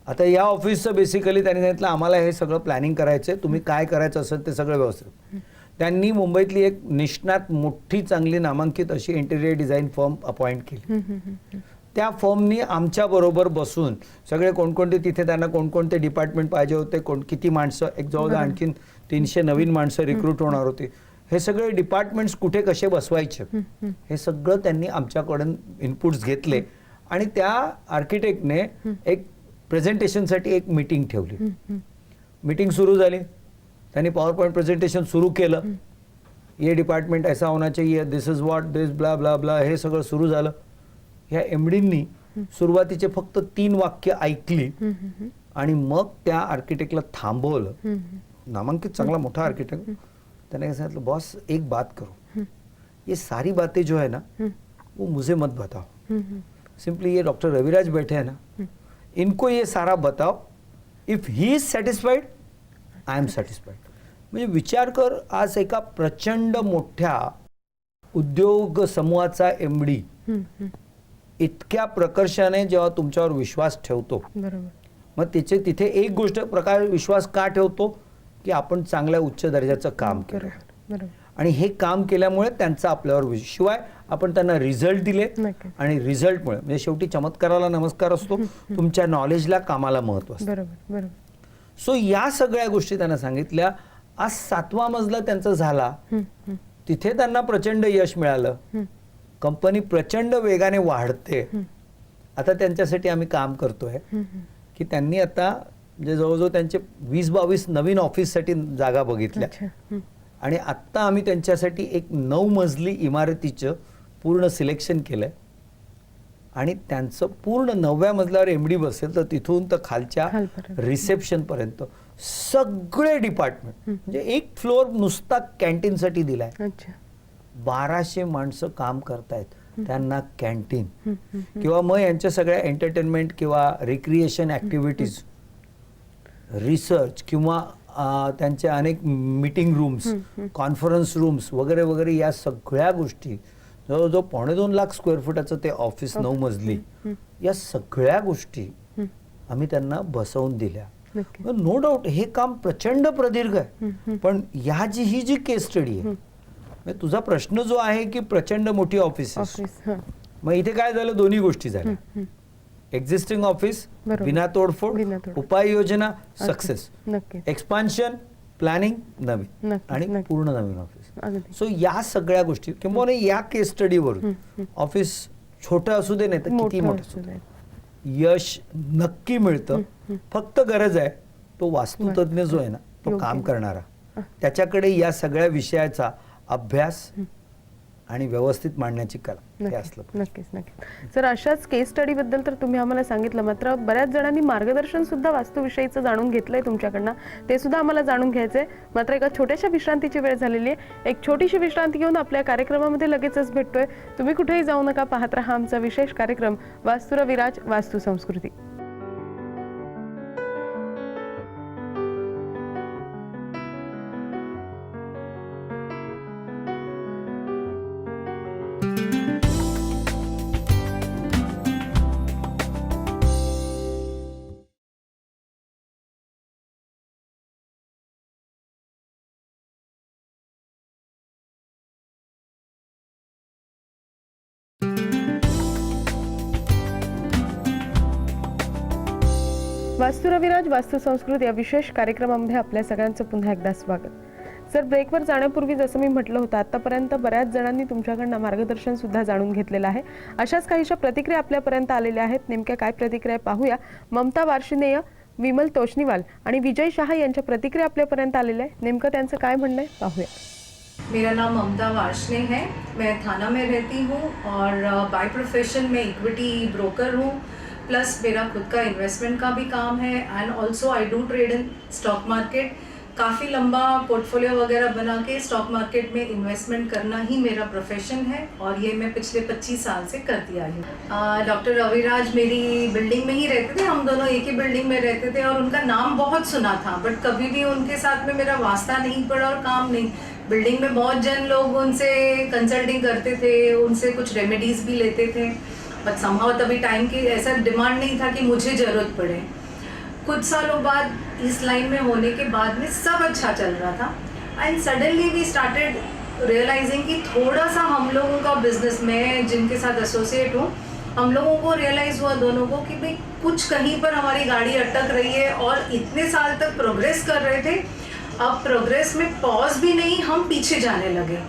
आता या ऑफिसचं बेसिकली त्यांनी सांगितलं आम्हाला हे सगळं प्लॅनिंग करायचं आहे, तुम्ही काय करायचं असेल ते सगळं व्यवस्थित. त्यांनी मुंबईतली एक निष्णात मोठी चांगली नामांकित अशी इंटेरियर डिझाईन फर्म अपॉइंट केली. त्या फर्मनी आमच्याबरोबर बसून सगळे कोणकोणते तिथे त्यांना कोणकोणते डिपार्टमेंट पाहिजे होते, किती माणसं, एक जवळजवळ आणखीन 300 नवीन माणसं रिक्रूट होणार होती, हे सगळे डिपार्टमेंट्स कुठे कसे बसवायचे हे सगळं त्यांनी आमच्याकडून इनपुट्स घेतले. आणि त्या आर्किटेक्टने एक प्रेझेंटेशनसाठी एक मीटिंग ठेवली. मीटिंग सुरू झाली, त्यांनी पॉवर पॉईंट प्रेझेंटेशन सुरू केलं. ये डिपार्टमेंट ऐसा होना चाहिए, this is what this blah blah blah, हे सगळं सुरू झालं. ह्या एमडींनी सुरुवातीचे फक्त 3 वाक्य ऐकली आणि मग त्या आर्किटेक्टला थांबवलं. नामांकित चांगला मोठा आर्किटेक्ट. त्याने सांगितलं बॉस एक बात करो, ये सारी बातें जो है ना वो मुझे मत बताओ, सिंपली ये डॉक्टर रविराज बैठे हैं ना, इनको ये सारा बताओ. If he is satisfied I am satisfied. म्हणजे विचार कर, आज एका प्रचंड मोठ्या उद्योग समूहाचा एमडी इतक्या प्रकर्षाने जेव्हा तुमच्यावर विश्वास ठेवतो, मग त्याचे तिथे एक गोष्ट प्रकार विश्वास का ठेवतो की आपण चांगल्या उच्च दर्जाचं काम केलं आणि हे काम केल्यामुळे त्यांचा आपल्यावर विश्वास. शिवाय आपण त्यांना रिझल्ट दिले आणि रिझल्टमुळे म्हणजे शेवटी चमत्काराला नमस्कार असतो, तुमच्या नॉलेजला कामाला महत्व असतं. सो या सगळ्या गोष्टी त्यांना सांगितल्या. आज 7वा मजला त्यांचा झाला, तिथे त्यांना प्रचंड यश मिळालं. कंपनी प्रचंड वेगाने वाढते. आता त्यांच्यासाठी आम्ही काम करतोय की त्यांनी आता म्हणजे जवळजवळ त्यांचे 20-22 नवीन ऑफिससाठी जागा बघितल्या आणि आत्ता आम्ही त्यांच्यासाठी एक 9 मजली इमारतीचं पूर्ण सिलेक्शन केलंय आणि त्यांचं पूर्ण 9व्या मजल्यावर एमडी बसेल, तर तिथून तर खालच्या रिसेप्शन पर्यंत सगळे डिपार्टमेंट म्हणजे एक फ्लोअर नुसता कॅन्टीनसाठी दिलाय. 1200 माणसं काम करतायत, त्यांना कॅन्टीन किंवा मग यांच्या सगळ्या एंटरटेनमेंट किंवा रिक्रिएशन ऍक्टिव्हिटीज, रिसर्च किंवा त्यांचे अनेक मीटिंग रूम्स, कॉन्फरन्स रूम्स वगैरे वगैरे या सगळ्या गोष्टी, जवळजवळ 2.25 लाख स्क्वेअर फुटाचं ते ऑफिस 9 मजली, या सगळ्या गोष्टी आम्ही त्यांना बसवून दिल्या. नो डाऊट हे काम प्रचंड प्रदीर्घ आहे, पण ही जी केस स्टडी आहे, तुझा प्रश्न जो आहे की प्रचंड मोठी ऑफिस, मग इथे काय झालं, दोन्ही गोष्टी झाल्या. एक्झिस्टिंग ऑफिस विना तोडफोड, उपाययोजना सक्सेस, एक्सपान्शन प्लॅनिंग नवीन आणि पूर्ण नवीन ऑफिस. सो या सगळ्या गोष्टी किंवा या केस स्टडीवरून ऑफिस छोटं असू दे नाही तर किती मोठं असू दे, यश नक्की मिळतं. फक्त गरज आहे तो वास्तुतज्ञ जो आहे ना, तो काम करणारा, त्याच्याकडे या सगळ्या विषयाचा अभ्यास आणि व्यवस्थित मांडण्याची कला हे असलं. नक्कीच नक्कीच सर, अशाच केस स्टडी बद्दल तर तुम्ही आम्हाला सांगितलं, मात्र बऱ्याच जणांनी मार्गदर्शन सुद्धा वास्तुविषयीचं जाणून घेतलंय तुमच्याकडनं, ते सुद्धा आम्हाला जाणून घ्यायचंय. मात्र एका छोट्याशा विश्रांतीची वेळ झालेली आहे. एक छोटीशी विश्रांती घेऊन आपल्या कार्यक्रमामध्ये लगेचच भेटतोय. तुम्ही कुठेही जाऊ नका, पाहत रहा आमचा विशेष कार्यक्रम वास्तुरविराज वास्तू संस्कृती. वास्तुरविराज वास्तू संस्कृती या विशेष कार्यक्रमामध्ये आपल्या सगळ्यांचं पुन्हा एकदा स्वागत. सर, ब्रेकवर जाण्यापूर्वी जसं मी म्हटलं होतं, आतापर्यंत बऱ्याच जणांनी तुमच्याकडनं मार्गदर्शन सुद्धा जाणून घेतलेलं आहे. अशाच काहीशा प्रतिक्रिया आपल्यापर्यंत आलेल्या आहेत. नेमक्या काय प्रतिक्रिया पाहूया. ममता वार्षिनेय, विमल तोष्णीवाल आणि विजय शहा यांच्या प्रतिक्रिया आपल्यापर्यंत आलेल्या आहे. नेमकं त्यांचं काय म्हणणं आहे पाहूया. मेरा नाम ममता वार्षणे है, मैं थाना में रहती हूँ और बाय प्रोफेशन में इक्विटी ब्रोकर हूँ, प्लस मेरा खुद का इन्वेस्टमेंट का भी काम है end also I do trade in stock market. काफ़ी लंबा पोर्टफोलियो वगैरह बना के स्टॉक मार्केट में इन्वेस्टमेंट करना ही मेरा प्रोफेशन है और ये मैं पिछले 25 साल से करती आई हूँ। डॉक्टर रविराज मेरी बिल्डिंग में ही रहते थे, हम दोनों एक ही बिल्डिंग में रहते थे और उनका नाम बहुत सुना था, बट कभी भी उनके साथ में मेरा वास्ता नहीं पड़ा और काम नहीं। बिल्डिंग में बहुत जन लोग उनसे कंसल्टिंग करते थे, उनसे कुछ रेमेडीज भी लेते थे, बट समहाउ तभी टाइम की ऐसा डिमांड नहीं था कि मुझे ज़रूरत पड़े। कुछ सालों बाद इस लाइन में होने के बाद में सब अच्छा चल रहा था and suddenly we started realising कि थोड़ा सा हम लोगों का बिजनेस में जिनके साथ एसोसिएट हूँ, हम लोगों को रियलाइज़ हुआ दोनों को कि भाई कुछ कहीं पर हमारी गाड़ी अटक रही है और इतने साल तक प्रोग्रेस कर रहे थे, अब प्रोग्रेस में पॉज भी नहीं, हम पीछे जाने लगे।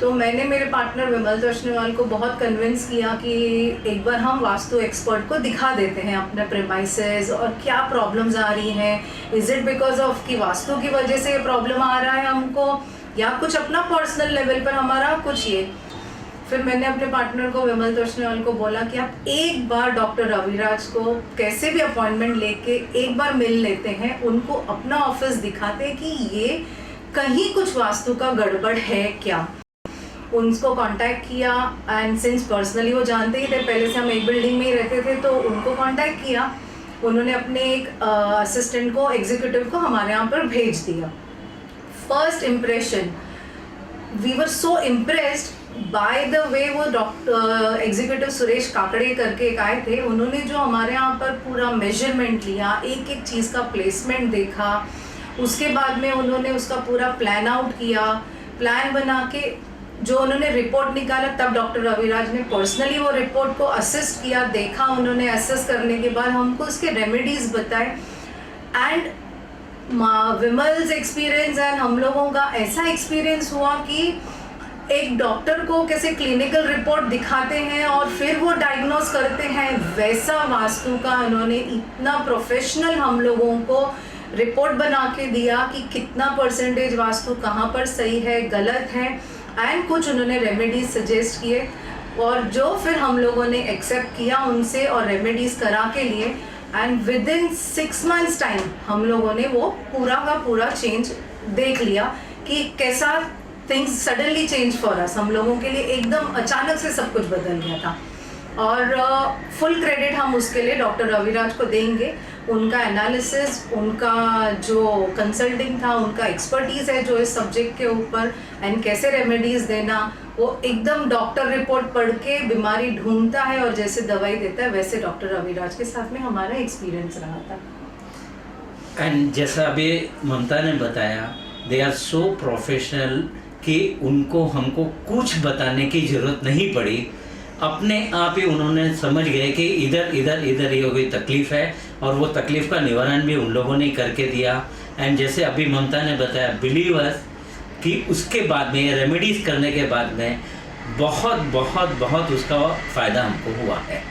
तो मैंने मेरे पार्टनर विमल तोष्णेवाल को बहुत कन्विंस किया कि एक बार हम वास्तु एक्सपर्ट को दिखा देते हैं अपने प्रेमाइसेस और क्या प्रॉब्लम्स आ रही हैं, इज इट बिकॉज ऑफ कि वास्तु की वजह से ये प्रॉब्लम आ रहा है हमको या कुछ अपना पर्सनल लेवल पर हमारा कुछ ये। फिर मैंने अपने पार्टनर को विमल तोष्णेवाल को बोला कि आप एक बार डॉक्टर रविराज को कैसे भी अपॉइंटमेंट लेके एक बार मिल लेते हैं, उनको अपना ऑफिस दिखाते हैं कि ये कहीं कुछ वास्तु का गड़बड़ है क्या। उनको कांटेक्ट किया एंड सिंस पर्सनली वो जानते ही थे, पहले से हम एक बिल्डिंग में ही रहते थे, तो उनको कांटेक्ट किया। उन्होंने अपने एक असिस्टेंट को, एग्जीक्यूटिव को हमारे यहाँ पर भेज दिया। First impression, we were so impressed by the way वो डॉक्टर एग्जीक्यूटिव सुरेश काकड़े करके एक आए थे, उन्होंने जो हमारे यहाँ पर पूरा मेजरमेंट लिया, एक एक चीज़ का प्लेसमेंट देखा, उसके बाद में उन्होंने उसका पूरा प्लान आउट किया, प्लान बना के जो उन्होंने रिपोर्ट निकाला, तब डॉक्टर रविराज ने पर्सनली वो रिपोर्ट को असिस्ट किया, देखा उन्होंने, असेस करने के बाद हमको उसके रेमेडीज बताए एंड विमल्स एक्सपीरियंस एंड हम लोगों का ऐसा एक्सपीरियंस हुआ कि एक डॉक्टर को कैसे क्लिनिकल रिपोर्ट दिखाते हैं और फिर वो डायग्नोज करते हैं, वैसा वास्तु का उन्होंने इतना प्रोफेशनल हम लोगों को रिपोर्ट बना के दिया कि कितना परसेंटेज वास्तु कहाँ पर सही है, गलत है एंड कुछ उन्होंने रेमेडीज सजेस्ट किए और जो फिर हम लोगों ने एक्सेप्ट किया उनसे और रेमेडीज करा के लिए end with in 6 months time हम लोगों ने वो पूरा का पूरा चेंज देख लिया कि कैसा things suddenly change for us, हम लोगों के लिए एकदम अचानक से सब कुछ बदल गया था। और फुल क्रेडिट हम उसके लिए डॉक्टर रविराज को देंगे, उनका एनालिसिस, उनका जो कंसल्टिंग था, उनका एक्सपर्टीज़ है जो इस सब्जेक्ट के ऊपर एंड कैसे रेमेडीज़ देना, वो एकदम डॉक्टर रिपोर्ट पढ़ के बीमारी ढूंढता है और जैसे दवाई देता है वैसे डॉक्टर रविराज के साथ में हमारा एक्सपीरियंस रहा था। एंड जैसा अभी ममता ने बताया, दे आर सो प्रोफेशनल कि उनको हमको कुछ बताने की ज़रूरत नहीं पड़ी, अपने आप ही उन्होंने समझ गए कि इधर इधर इधर ये कोई तकलीफ़ है और वो तकलीफ़ का निवारण भी उन लोगों ने करके दिया। एंड जैसे अभी ममता ने बताया, बिलीवर्स कि उसके बाद में, रेमेडीज़ करने के बाद में बहुत बहुत बहुत उसका फ़ायदा हमको हुआ है।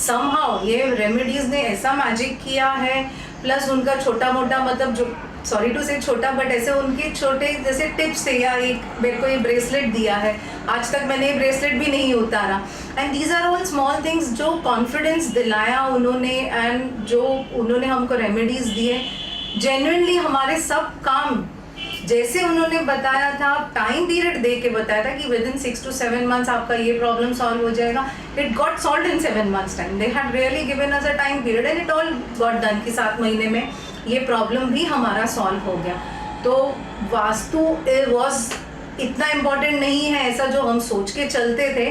समहाउ ये रेमेडीज़ ने ऐसा मैजिक किया है, प्लस उनका छोटा मोटा, मतलब जो सॉरी टू से छोटा, बट ऐसे उनके छोटे जैसे टिप्स थे, या एक मेरे को ये ब्रेसलेट दिया है, आज तक मैंने ये ब्रेसलेट भी नहीं उतारा and these are all small things जो कॉन्फिडेंस दिलाया उन्होंने एंड जो उन्होंने हमको रेमेडीज़ दिए, जेन्युइनली हमारे सब काम जैसे उन्होंने बताया था, टाइम पीरियड दे के बताया था कि विद इन 6 to 7 months आपका ये प्रॉब्लम सॉल्व हो जाएगा, it got solve in 7 months time. They had really given us a time period end it all got done कि 7 महीने में ये प्रॉब्लम भी हमारा सॉल्व हो गया। तो वास्तु वॉज इतना इम्पॉर्टेंट नहीं है ऐसा जो हम सोच के चलते थे,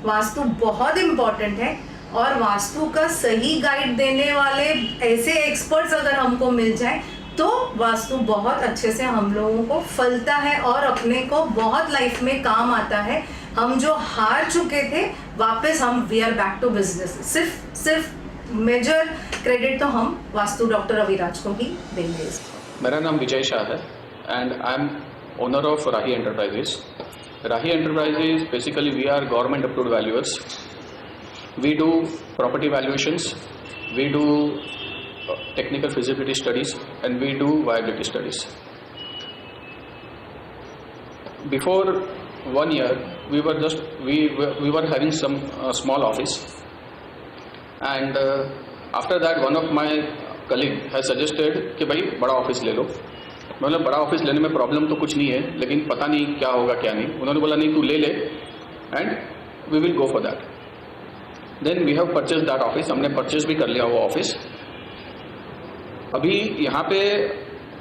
वास्तु बहुत इम्पॉर्टेंट है और वास्तु का सही गाइड देने वाले ऐसे एक्सपर्ट्स अगर हमको मिल जाए तो वास्तु बहुत अच्छे से हम लोगों को फलता है और अपने को बहुत लाइफ में काम आता है। हम जो हार चुके थे वापस हम we are back to business. सिर्फ मेजर क्रेडिट तो हम वास्तु डॉक्टर रविराज को ही देंगे। मेरा नाम विजय शाह है and I am owner of Rahi enterprises. Rahi enterprises basically we are government approved valuers. We do property valuations, we do technical feasibility studies, and we do viability studies. Before 1 year we were having some small office, and after that one of my colleague has suggested कि भाई बड़ा ऑफिस ले लो मतलब बड़ा ऑफिस लेने में प्रॉब्लम तो कुछ नहीं है, लेकिन पता नहीं क्या होगा क्या नहीं। उन्होंने बोला नहीं तू ले ले and we will go for that. Then we have purchase that office, हमने परचेज भी कर लिया वो ऑफिस। अभी यहाँ पे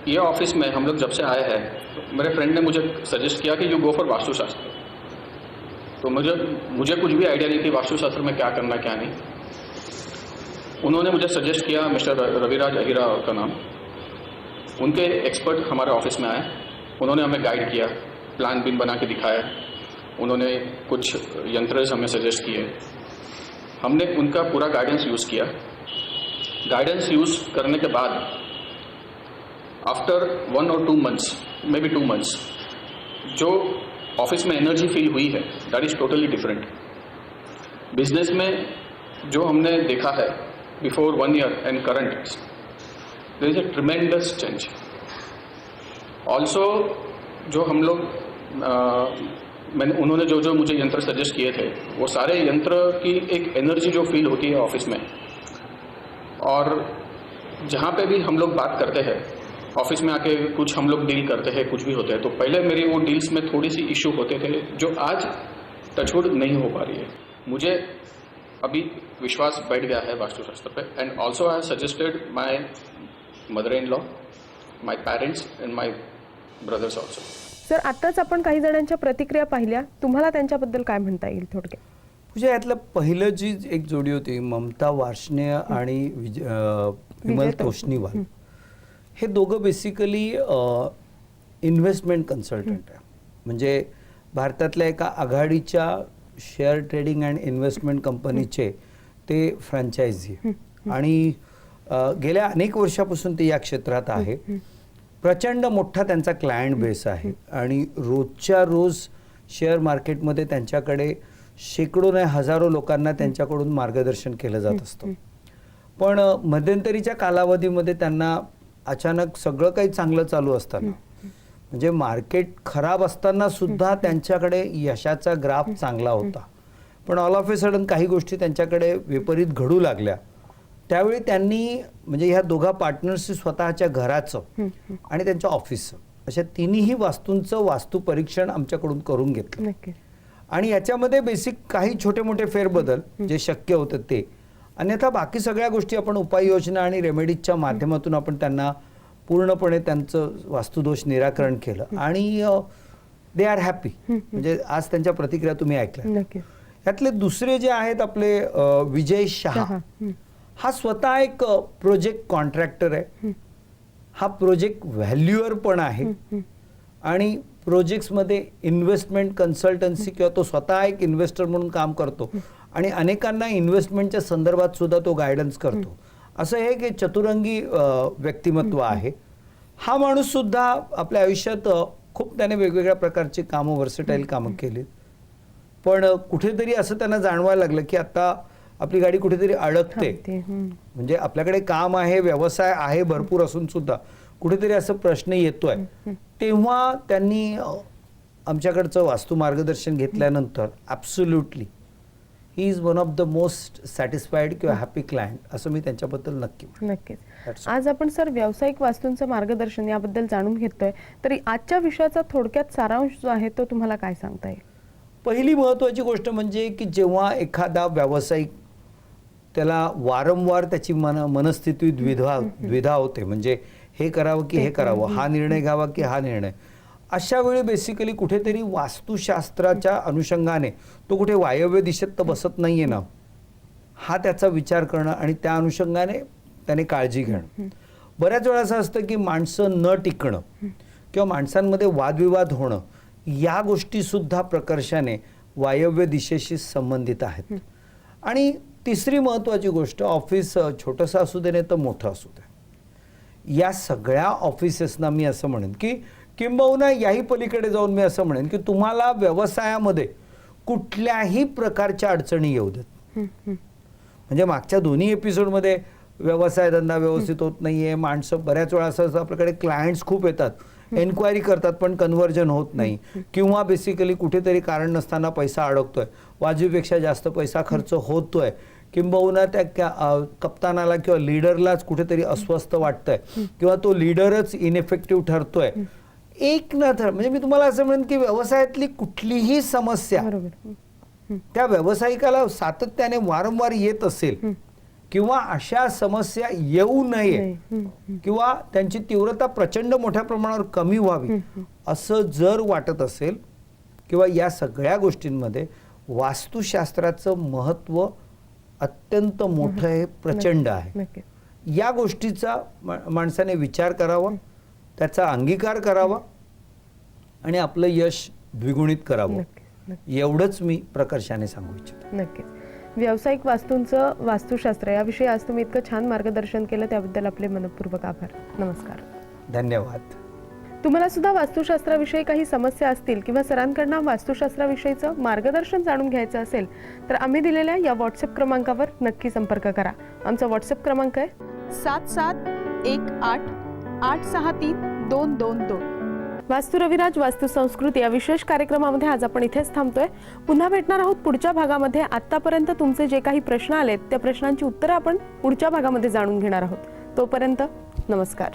ये ऑफिस में हम लोग जब से आए हैं, मेरे फ्रेंड ने मुझे सजेस्ट किया कि यू गो फॉर वास्तुशास्त्र। तो मुझे कुछ भी आइडिया नहीं थी वास्तुशास्त्र में क्या करना क्या नहीं। उन्होंने मुझे सजेस्ट किया, मिस्टर रविराज अहिरा का नाम, उनके एक्सपर्ट हमारे ऑफिस में आए, उन्होंने हमें गाइड किया, प्लान बिन बना के दिखाया, उन्होंने कुछ यंत्र हमें सजेस्ट किए, हमने उनका पूरा गाइडेंस यूज़ किया। गाइडेंस यूज़ करने के बाद after 1 or 2 months, may be 2 months, जो ऑफिस में एनर्जी फील हुई है that is totally different. Business में जो हमने देखा है before 1 year and current, there is a tremendous change. Also जो हम लोग उन्होंने जो मुझे यंत्र सजेस्ट किए थे, वो सारे यंत्र की एक एनर्जी जो फील होती है ऑफिस में, और जहाँ पे भी हम लोग बात करते हैं ऑफिस में आके, कुछ हम लोग डील करते हैं, कुछ भी होते हैं, तो पहले मेरी वो डील्स में थोड़ी सी इशू होते थे जो आज टचवुड नहीं हो पा रही है। मुझे अभी विश्वास बैठ गया है वास्तुशास्त्र पे, and also I suggested my mother in law, my parents and my brothers also. Sir, आताच आपण काही जणांच्या प्रतिक्रिया पाहिल्या, तुम्हाला त्यांच्याबद्दल काय म्हणता येईल थोडक्यात? म्हणजे यातलं पहिलं जी एक जोडी होती ममता वार्ष्णेय आणि विमल तोष्णीवाल, हे दोघं बेसिकली इन्व्हेस्टमेंट कन्सल्टंट आहे। म्हणजे भारतातल्या एका आघाडीच्या शेअर ट्रेडिंग अँड इन्व्हेस्टमेंट कंपनीचे ते फ्रँचायझी आणि गेल्या अनेक वर्षापासून ते या क्षेत्रात आहे। प्रचंड मोठा त्यांचा क्लायंट बेस आहे आणि रोजच्या रोज शेअर मार्केटमध्ये त्यांच्याकडे शेकडो नाही हजारो लोकांना त्यांच्याकडून मार्गदर्शन केलं जात असतं। पण मध्यंतरीच्या कालावधीमध्ये त्यांना अचानक सगळं काही चांगलं चालू असताना, म्हणजे मार्केट खराब असताना सुद्धा त्यांच्याकडे यशाचा ग्राफ चांगला होता, पण ऑल ऑफ ए सडन काही गोष्टी त्यांच्याकडे विपरीत घडू लागल्या। त्यावेळी त्यांनी म्हणजे ह्या दोघा पार्टनर्सची स्वतःच्या घराचं आणि त्यांच्या ऑफिसचं अशा तिन्ही वास्तूंचं वास्तू परीक्षण आमच्याकडून करून घेतलं आणि याच्यामध्ये बेसिक काही छोटे मोठे फेरबदल जे शक्य होतं ते, अन्यथा बाकी सगळ्या गोष्टी आपण उपाययोजना आणि रेमेडीजच्या माध्यमातून आपण त्यांना पूर्णपणे त्यांचं वास्तुदोष निराकरण केलं आणि दे आर हॅपी। म्हणजे आज त्यांच्या प्रतिक्रिया तुम्ही ऐकल्या। यातले दुसरे जे आहेत आपले विजय शहा, हा स्वतः एक प्रोजेक्ट कॉन्ट्रॅक्टर आहे, हा प्रोजेक्ट व्हॅल्युअर पण आहे आणि प्रोजेक्ट्समध्ये इन्व्हेस्टमेंट कन्सल्टन्सी किंवा तो स्वतः एक इन्व्हेस्टर म्हणून काम करतो आणि अनेकांना इन्व्हेस्टमेंटच्या संदर्भात सुद्धा तो गायडन्स करतो। असं हे एक चतुरंगी व्यक्तिमत्व आहे। हा माणूस सुद्धा आपल्या आयुष्यात खूप त्याने वेगवेगळ्या प्रकारची कामं, वर्सटाईल कामं केली, पण कुठेतरी असं त्यांना जाणवायला लागलं की आता आपली गाडी कुठेतरी अडकते। म्हणजे आपल्याकडे काम आहे, व्यवसाय आहे भरपूर असून सुद्धा कुठेतरी असं प्रश्न येतोय। तेव्हा त्यांनी आमच्याकडचं वास्तू मार्गदर्शन घेतल्यानंतर absolutely he is one of the most satisfied किंवा हॅपी क्लायंट असं मी त्यांच्याबद्दल नक्कीच। आज आपण सर व्यावसायिक वास्तूंचं मार्गदर्शन याबद्दल जाणून घेतोय, तरी आजच्या विषयाचा थोडक्यात सारांश जो आहे तो तुम्हाला काय सांगता येईल? पहिली महत्त्वाची गोष्ट म्हणजे की जेव्हा एखादा व्यावसायिक त्याला वारंवार त्याची मनस्थिती द्विधा होते, म्हणजे हे करावं की हे करावं, हा निर्णय घ्यावा की हा निर्णय, अशा वेळी बेसिकली कुठेतरी वास्तुशास्त्राच्या अनुषंगाने तो कुठे वायव्य दिशेत तर बसत नाहीये ना, हा त्याचा विचार करणं आणि त्या अनुषंगाने त्याने काळजी घेणं। बऱ्याच वेळा असं असतं की माणसं न टिकणं किंवा माणसांमध्ये वादविवाद होणं या गोष्टी सुद्धा प्रकर्षाने वायव्य दिशेशी संबंधित आहेत। आणि तिसरी महत्त्वाची गोष्ट, ऑफिस छोटंसं असू दे नाही तर मोठं असू दे, या सगळ्या ऑफिसेसना मी असं म्हणेन की किंबहुना याही पलीकडे जाऊन मी असं म्हणेन की तुम्हाला व्यवसायामध्ये कुठल्याही प्रकारच्या अडचणी येऊ देत। म्हणजे मागच्या दोन्ही एपिसोडमध्ये व्यवसाय धंदा व्यवस्थित होत नाहीये, माणसं बऱ्याच वेळा असं आपल्याकडे क्लायंट्स खूप येतात, एन्क्वायरी करतात पण कन्व्हर्जन होत नाही, किंवा बेसिकली कुठेतरी कारण नसताना पैसा अडकतोय, वाजवीपेक्षा जास्त पैसा खर्च होतोय, किंबहुना त्या कप्तानाला किंवा लीडरलाच कुठेतरी अस्वस्थ वाटतंय किंवा तो लीडरच इनइफेक्टिव्ह ठरतोय, एक ना म्हणजे मी तुम्हाला असं म्हणेन की व्यवसायातली कुठलीही समस्या त्या व्यावसायिकाला सातत्याने वारंवार येत असेल किंवा अशा समस्या येऊ नये किंवा त्यांची तीव्रता प्रचंड मोठ्या प्रमाणावर कमी व्हावी असं जर वाटत असेल किंवा या सगळ्या गोष्टींमध्ये वास्तुशास्त्राचं महत्त्व अत्यंत मोठं आहे, प्रचंड आहे. या गोष्टीचा माणसाने विचार करावा, त्याचा अंगीकार करावा आणि आपलं यश द्विगुणित करावं, एवढंच मी प्रकर्षाने सांगू इच्छितो. नक्कीच. व्यावसायिक वास्तूंचं वास्तुशास्त्र याविषयी आज तुम्ही इतकं छान मार्गदर्शन केलं, त्याबद्दल आपले मनपूर्वक आभार. नमस्कार. धन्यवाद. तुम्हाला सुद्धा वास्तुशास्त्राविषयी काही समस्या असतील किंवा सरांकडनं वास्तुशास्त्राविषयीचं मार्गदर्शन जाणून घ्यायचं असेल तर आम्ही दिलेल्या या व्हॉट्सअप क्रमांकावर नक्की संपर्क करा. आमचा व्हॉट्सअप क्रमांक आहे 7718863222. वास्तू रविराज वास्तू संस्कृती या विशेष कार्यक्रमामध्ये आज आपण इथेच थांबतोय. पुन्हा भेटणार आहोत पुढच्या भागामध्ये. आतापर्यंत तुमचे जे काही प्रश्न आलेत त्या प्रश्नांची उत्तरं आपण पुढच्या भागामध्ये जाणून घेणार आहोत. तोपर्यंत नमस्कार.